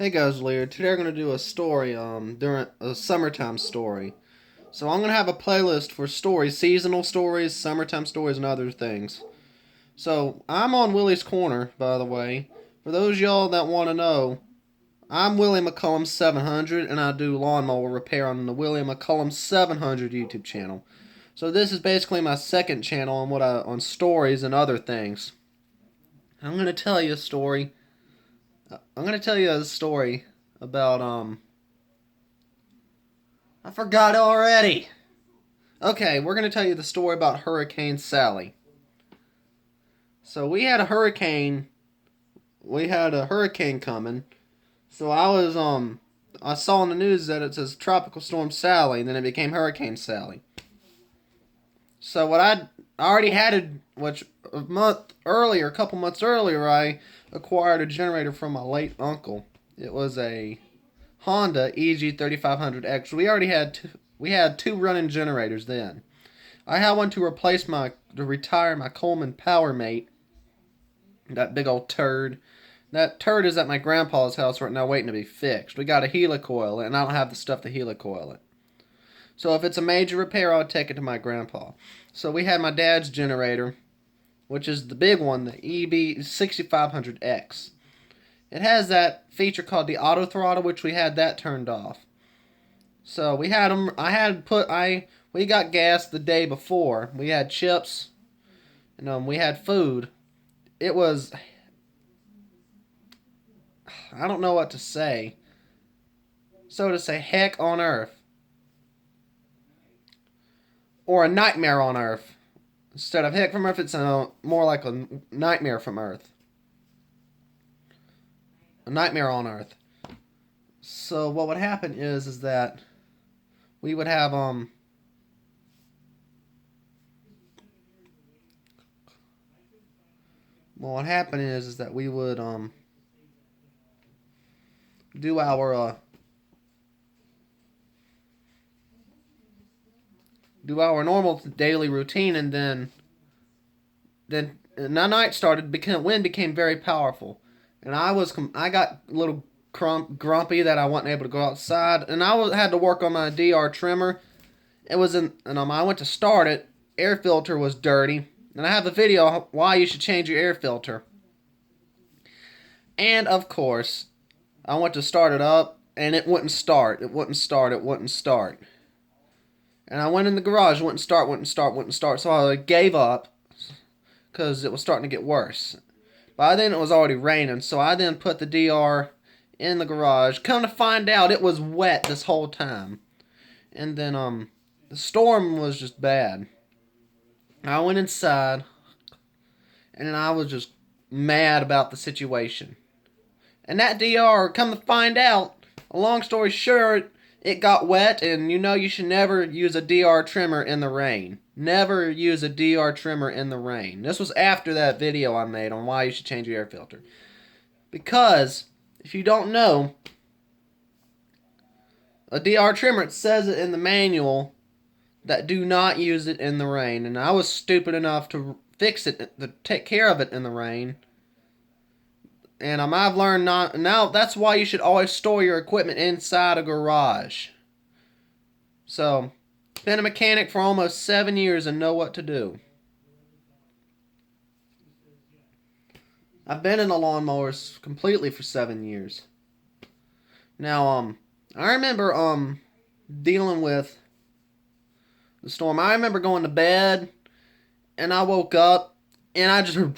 Hey guys, Lear. Today we're gonna do a story, during a summertime story. So I'm gonna have a playlist for stories, seasonal stories, summertime stories, and other things. So I'm on Willie's Corner, by the way. For those y'all that want to know, I'm Willie McCollum 700, and I do lawnmower repair on the Willie McCollum 700 YouTube channel. So this is basically my second channel on stories and other things. I'm gonna tell you a story. I'm gonna tell you a story about I forgot already. Okay, we're going to tell you the story about Hurricane Sally. So we had a hurricane. We had a hurricane coming. So I saw in the news that it says Tropical Storm Sally, and then it became Hurricane Sally. So I already had a couple months earlier, I acquired a generator from my late uncle. It was a Honda EG3500X. We had two running generators then. I had one to retire my Coleman Power Mate. That big old turd. That turd is at my grandpa's house right now waiting to be fixed. We got a helicoil it, and I don't have the stuff to helicoil it. So if it's a major repair, I'll take it to my grandpa. So we had my dad's generator, which is the big one, the EB6500X. It has that feature called the auto throttle, which we had that turned off. So we had them. We got gas the day before. We had chips, and we had food. It was, I don't know what to say. So to say, heck on earth, or a nightmare on earth. Instead of heck from earth, it's more like a nightmare from earth. A nightmare on earth. So what would happen is that we would have well, what happened is that we would do our normal daily routine, and then the night started. Wind became very powerful, and I got a little grumpy that I wasn't able to go outside, and had to work on my DR trimmer. I went to start it. Air filter was dirty, and I have a video why you should change your air filter. And of course, I went to start it up, and it wouldn't start. It wouldn't start. And I went in the garage, wouldn't start. So I gave up because it was starting to get worse. By then it was already raining, so I then put the DR in the garage. Come to find out, it was wet this whole time. And then the storm was just bad. I went inside, and then I was just mad about the situation. And that DR, come to find out, a long story short, it got wet, and you should never use a DR trimmer in the rain. Never use a DR trimmer in the rain. This was after that video I made on why you should change your air filter. Because, if you don't know, a DR trimmer, it says it in the manual that do not use it in the rain. And I was stupid enough to fix it, to take care of it in the rain. And I've learned not. Now, that's why you should always store your equipment inside a garage. So, been a mechanic for almost 7 years and know what to do. I've been in the lawnmowers completely for 7 years. Now, I remember dealing with the storm. I remember going to bed, and I woke up, and I just heard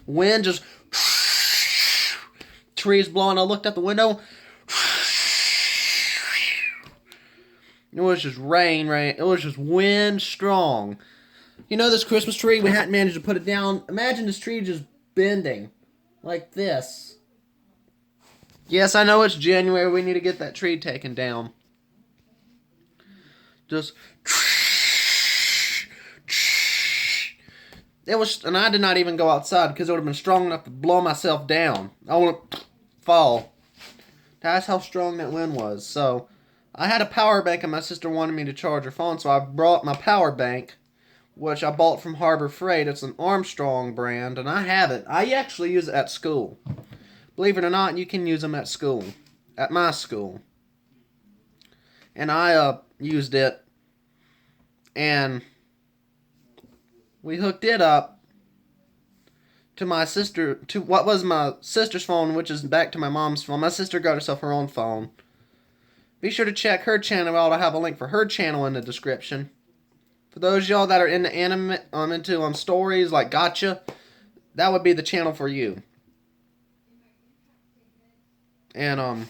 wind, just trees blowing. I looked out the window. It was just rain. It was just wind strong. This Christmas tree, we hadn't managed to put it down. Imagine this tree just bending like this. Yes, I know it's January. We need to get that tree taken down. Just it was, and I did not even go outside because it would have been strong enough to blow myself down. I want to fall. That's how strong that wind was. So I had a power bank, and my sister wanted me to charge her phone, so I brought my power bank, which I bought from Harbor Freight. It's an Armstrong brand, and I have it. I actually use it at school. Believe it or not, you can use them at school. At my school. And I used it. And we hooked it up to my sister, to what was my sister's phone, which is back to my mom's phone. My sister got herself her own phone. Be sure to check her channel out. I'll have a link for her channel in the description. For those of y'all that are into anime, into stories like gotcha, that would be the channel for you. And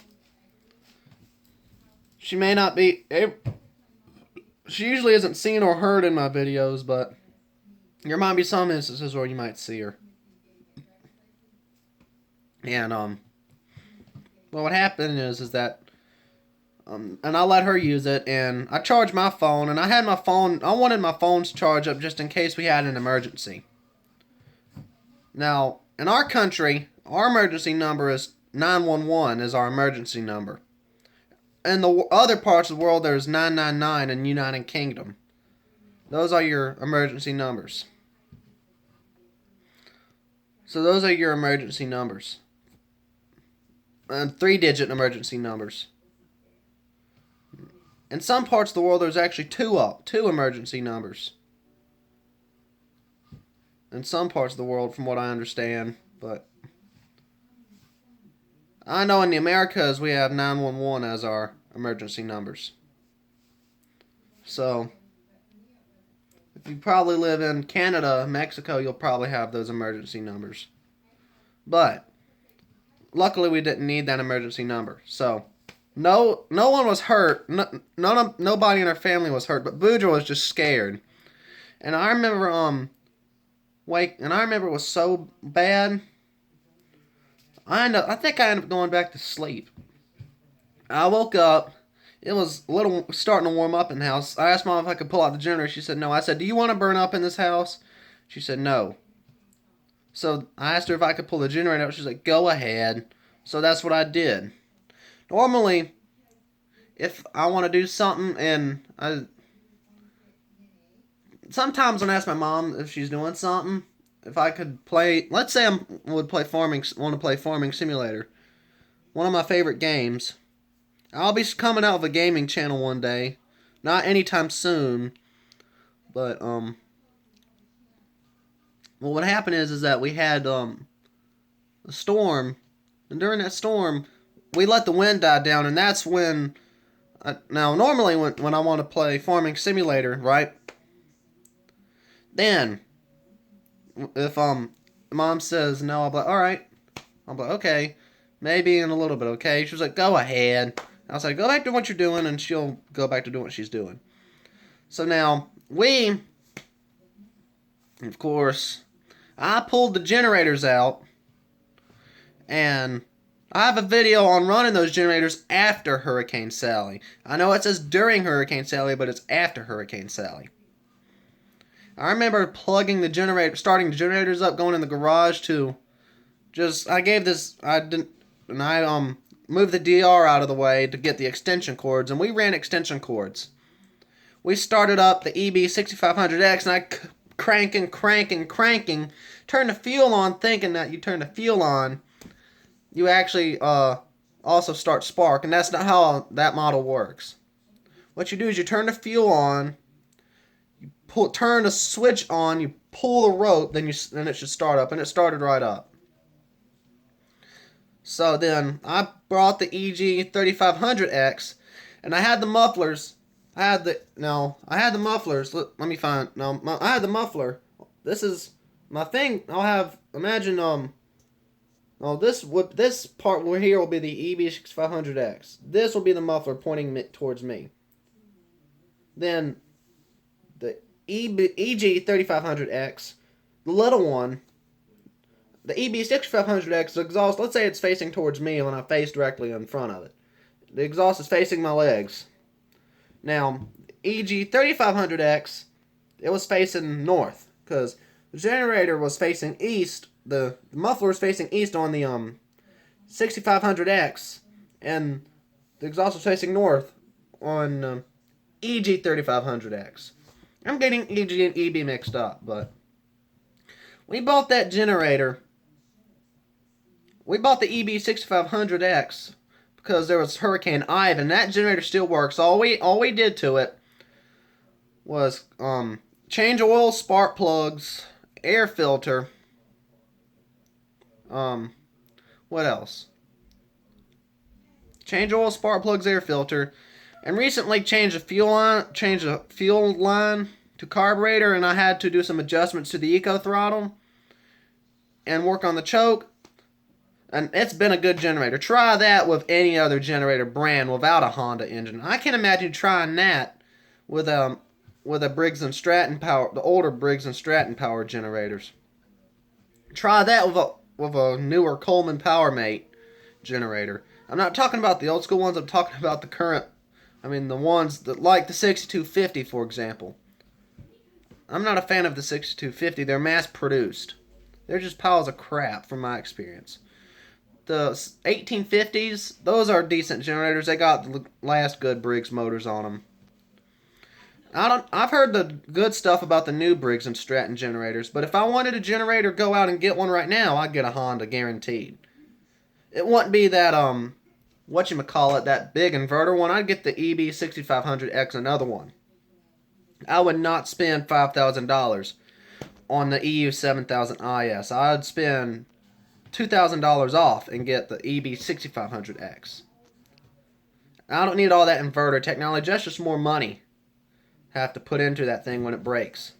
she may not be. She usually isn't seen or heard in my videos, but there might be some instances where you might see her. And well, what happened is that and I let her use it, and I charged my phone, and I wanted my phone's charge up just in case we had an emergency. Now, in our country, our emergency number is 911 is our emergency number. In the other parts of the world, there's 999 in United Kingdom. Those are your emergency numbers. So those are your emergency numbers. And 3-digit emergency numbers. In some parts of the world, there's actually two emergency numbers. In some parts of the world, from what I understand, but I know in the Americas we have 911 as our emergency numbers. So, if you probably live in Canada, Mexico, you'll probably have those emergency numbers. But luckily, we didn't need that emergency number. So, no one was hurt. Nobody in our family was hurt. But Boudreaux was just scared. And I remember, it was so bad. I think I ended up going back to sleep. I woke up. It was starting to warm up in the house. I asked Mom if I could pull out the generator. She said no. I said, "Do you want to burn up in this house?" She said no. So I asked her if I could pull the generator out. She's like, "Go ahead." So that's what I did. Normally, if I want to do something, sometimes when I ask my mom if she's doing something, if I could play, let's say I want to play Farming Simulator, one of my favorite games. I'll be coming out of a gaming channel one day, not anytime soon, but well, what happened is that we had a storm, and during that storm, we let the wind die down, and that's when. Now, normally when I want to play Farming Simulator, right? Then, if Mom says no, I'll be like, all right. I'll be like, okay, maybe in a little bit, okay? She was like, go ahead. I was like, go back to what you're doing, and she'll go back to doing what she's doing. So now, of course, I pulled the generators out, and I have a video on running those generators after Hurricane Sally. I know it says during Hurricane Sally, but it's after Hurricane Sally. I remember starting the generators up, going in the garage to moved the DR out of the way to get the extension cords, and we ran extension cords. We started up the EB6500X, and I cranking, turned the fuel on, thinking that you turn the fuel on, you actually also start spark, and that's not how that model works. What you do is you turn the fuel on, turn the switch on, you pull the rope, then it should start up, and it started right up. So then I brought the EG3500X, and I had the mufflers. I had the mufflers. Let me find. No, I had the muffler. This is my thing. This part here will be the EB6500X. This will be the muffler pointing towards me. Then the EG3500X, the little one, the EB6500X exhaust, let's say it's facing towards me when I face directly in front of it. The exhaust is facing my legs. Now, EG3500X, it was facing north, because the generator was facing east, the muffler was facing east on the 6500X, and the exhaust was facing north on EG3500X. I'm getting EG and EB mixed up, but we bought that generator. we bought the EB6500X because there was Hurricane Ivan. That generator still works. All we did to it was change oil, spark plugs, air filter. What else? Change oil, spark plugs, air filter, and recently changed the fuel line to carburetor, and I had to do some adjustments to the eco throttle and work on the choke. And it's been a good generator. Try that with any other generator brand without a Honda engine. I can't imagine trying that with a Briggs & Stratton power, the older Briggs & Stratton power generators. Try that with a newer Coleman PowerMate generator. I'm not talking about the old school ones. I'm talking about the current. I mean, the ones that, like the 6250, for example. I'm not a fan of the 6250. They're mass produced. They're just piles of crap from my experience. The 1850s, those are decent generators. They got the last good Briggs motors on them. I've heard the good stuff about the new Briggs & Stratton generators, but if I wanted a generator, go out and get one right now, I'd get a Honda guaranteed. It wouldn't be that whatchamacallit, that big inverter one. I'd get the EB6500X, another one. I would not spend $5,000 on the EU7000IS. I'd spend $2,000 off and get the EB6500X. I don't need all that inverter technology. That's just more money I have to put into that thing when it breaks.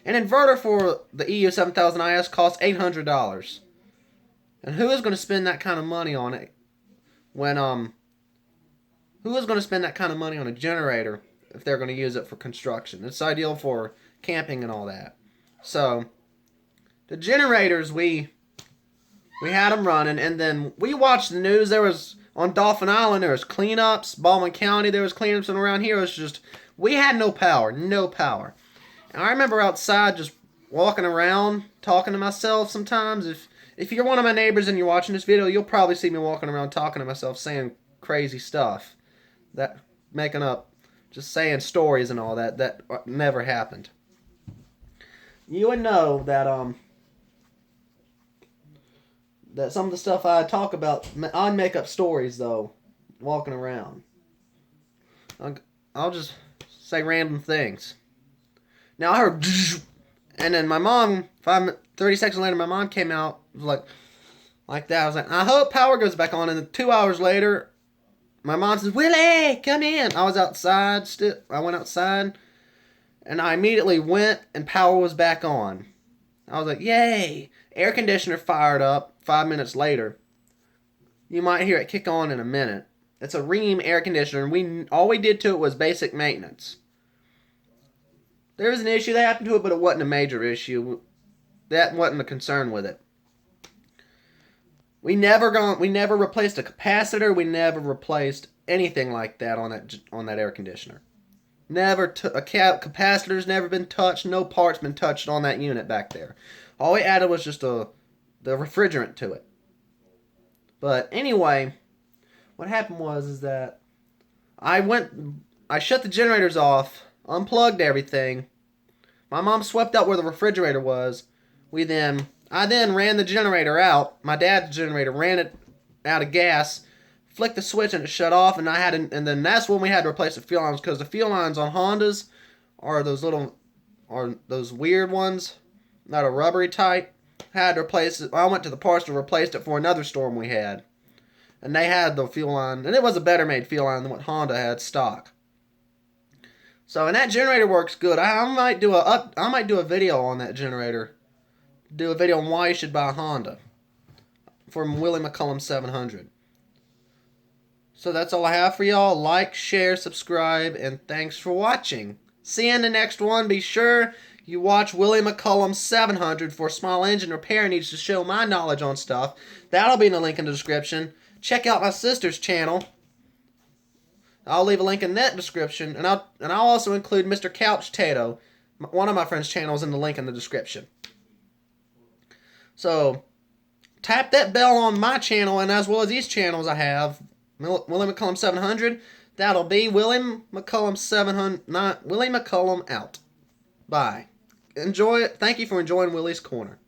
An inverter for the EU7000IS costs $800. And who is going to spend that kind of money on it when who is going to spend that kind of money on a generator if they're going to use it for construction? It's ideal for camping and all that. So the generators, we had them running, and then we watched the news. There was on Dauphin Island, there was cleanups. Baldwin County, there was cleanups, and around here it was just we had no power. And I remember outside just walking around talking to myself sometimes. If you're one of my neighbors and you're watching this video, you'll probably see me walking around talking to myself, saying crazy stuff, that making up, just saying stories and all that never happened. You would know that that some of the stuff I talk about, I'd make up stories though, walking around. I'll just say random things. Now I heard, and then my mom, 30 seconds later, my mom came out, was like that. I was like, I hope power goes back on. And then 2 hours later, my mom says, Willie, come in. I was outside, I went outside, and I immediately went, and power was back on. I was like, yay. Air conditioner fired up 5 minutes later. You might hear it kick on in a minute. It's a Rheem air conditioner, and all we did to it was basic maintenance. There was an issue that happened to it, but it wasn't a major issue. That wasn't a concern with it. We never replaced a capacitor. We never replaced anything like that on that air conditioner. Capacitor's never been touched. No parts been touched on that unit back there. All we added was just the refrigerant to it. But anyway, what happened was that I shut the generators off, unplugged everything. My mom swept out where the refrigerator was. I then ran the generator out. My dad's generator ran it out of gas, flicked the switch, and it shut off. And then that's when we had to replace the fuel lines, because the fuel lines on Hondas are those weird ones, not a rubbery type. Had to replace it. I went to the parts and replaced it for another storm we had, and they had the fuel line, and it was a better made fuel line than what Honda had stock. So, and that generator works good. I might do a video on that generator. Do a video on why you should buy a Honda from Willie McCollum 700. So that's all I have for y'all. Like, share, subscribe, and thanks for watching. See you in the next one. Be sure you watch Willie McCollum 700 for small engine repair needs to show my knowledge on stuff. That'll be in the link in the description. Check out my sister's channel. I'll leave a link in that description, and I'll also include Mr. Couchtato, one of my friend's channels, in the link in the description. So, tap that bell on my channel, and as well as these channels I have, Willie McCollum 700. That'll be Willie McCollum 700. Willie McCollum out. Bye. Enjoy it. Thank you for enjoying Willie's Corner.